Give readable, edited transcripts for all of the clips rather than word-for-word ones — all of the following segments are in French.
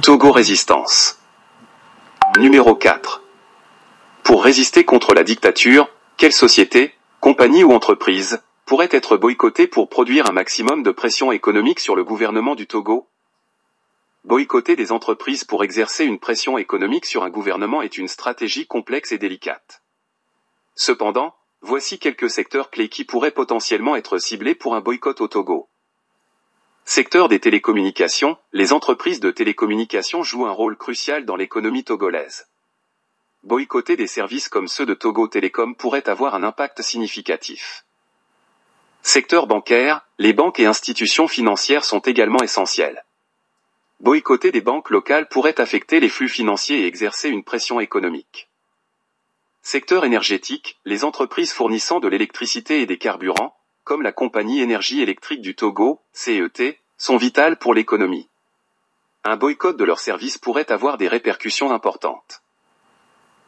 Togo Résistance. Numéro 4. Pour résister contre la dictature, quelle société, compagnie ou entreprise pourrait être boycottée pour produire un maximum de pression économique sur le gouvernement du Togo? Boycotter des entreprises pour exercer une pression économique sur un gouvernement est une stratégie complexe et délicate. Cependant, voici quelques secteurs clés qui pourraient potentiellement être ciblés pour un boycott au Togo. Secteur des télécommunications, les entreprises de télécommunications jouent un rôle crucial dans l'économie togolaise. Boycotter des services comme ceux de Togo Telecom pourrait avoir un impact significatif. Secteur bancaire, les banques et institutions financières sont également essentielles. Boycotter des banques locales pourrait affecter les flux financiers et exercer une pression économique. Secteur énergétique, les entreprises fournissant de l'électricité et des carburants, comme la compagnie Énergie électrique du Togo, CET, sont vitales pour l'économie. Un boycott de leurs services pourrait avoir des répercussions importantes.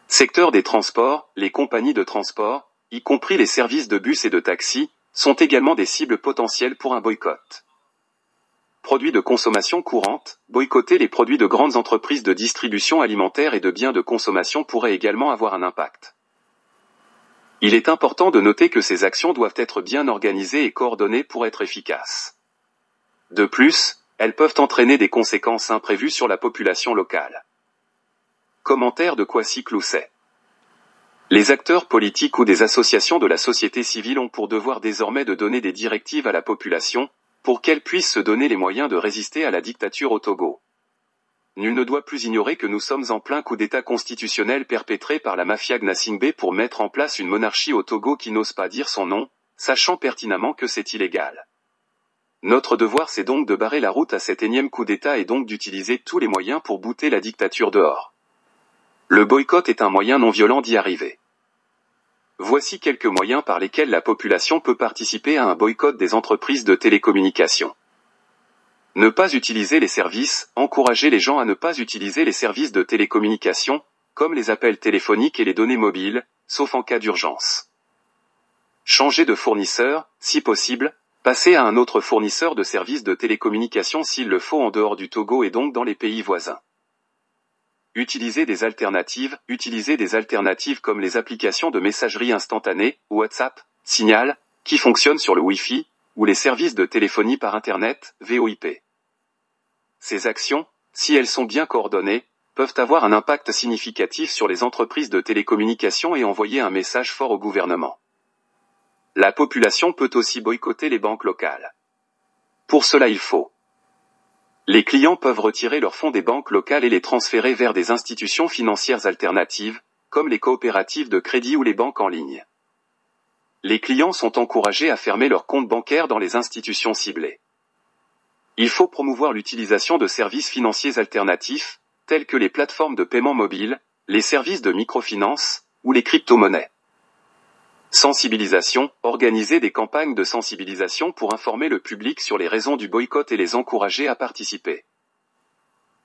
Secteur des transports, les compagnies de transport, y compris les services de bus et de taxi, sont également des cibles potentielles pour un boycott. Produits de consommation courante, boycotter les produits de grandes entreprises de distribution alimentaire et de biens de consommation pourrait également avoir un impact. Il est important de noter que ces actions doivent être bien organisées et coordonnées pour être efficaces. De plus, elles peuvent entraîner des conséquences imprévues sur la population locale. Commentaire de Kwasi Clousset. Les acteurs politiques ou des associations de la société civile ont pour devoir désormais de donner des directives à la population, pour qu'elle puisse se donner les moyens de résister à la dictature au Togo. Nul ne doit plus ignorer que nous sommes en plein coup d'État constitutionnel perpétré par la mafia Gnassingbé pour mettre en place une monarchie au Togo qui n'ose pas dire son nom, sachant pertinemment que c'est illégal. Notre devoir c'est donc de barrer la route à cet énième coup d'État et donc d'utiliser tous les moyens pour bouter la dictature dehors. Le boycott est un moyen non violent d'y arriver. Voici quelques moyens par lesquels la population peut participer à un boycott des entreprises de télécommunications. Ne pas utiliser les services, encourager les gens à ne pas utiliser les services de télécommunications, comme les appels téléphoniques et les données mobiles, sauf en cas d'urgence. Changer de fournisseur, si possible, passer à un autre fournisseur de services de télécommunications s'il le faut en dehors du Togo et donc dans les pays voisins. Utiliser des alternatives comme les applications de messagerie instantanée, WhatsApp, Signal, qui fonctionnent sur le Wi-Fi, ou les services de téléphonie par Internet, VoIP. Ces actions, si elles sont bien coordonnées, peuvent avoir un impact significatif sur les entreprises de télécommunications et envoyer un message fort au gouvernement. La population peut aussi boycotter les banques locales. Pour cela il faut. Les clients peuvent retirer leurs fonds des banques locales et les transférer vers des institutions financières alternatives, comme les coopératives de crédit ou les banques en ligne. Les clients sont encouragés à fermer leurs comptes bancaires dans les institutions ciblées. Il faut promouvoir l'utilisation de services financiers alternatifs, tels que les plateformes de paiement mobile, les services de microfinance, ou les crypto-monnaies. Sensibilisation, organiser des campagnes de sensibilisation pour informer le public sur les raisons du boycott et les encourager à participer.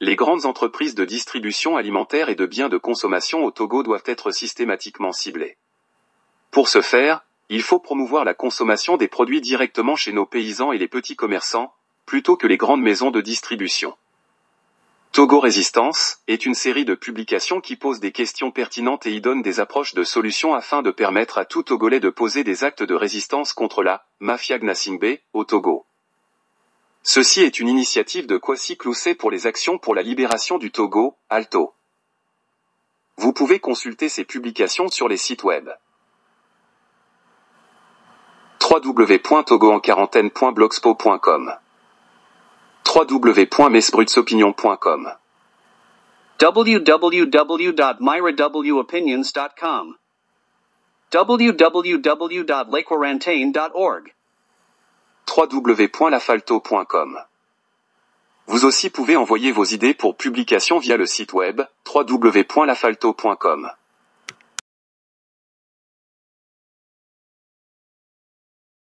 Les grandes entreprises de distribution alimentaire et de biens de consommation au Togo doivent être systématiquement ciblées. Pour ce faire, il faut promouvoir la consommation des produits directement chez nos paysans et les petits commerçants, plutôt que les grandes maisons de distribution. Togo Résistance est une série de publications qui posent des questions pertinentes et y donnent des approches de solutions afin de permettre à tout Togolais de poser des actes de résistance contre la mafia Gnassingbé au Togo. Ceci est une initiative de Kwasi Clousset pour les actions pour la libération du Togo, ALTO. Vous pouvez consulter ces publications sur les sites web www.togoenquarantaine.blogspot.com www.mesbrutsopinion.com www.myrawopinions.com www.lakewarantane.org www.lafalto.com Vous aussi pouvez envoyer vos idées pour publication via le site web www.lafalto.com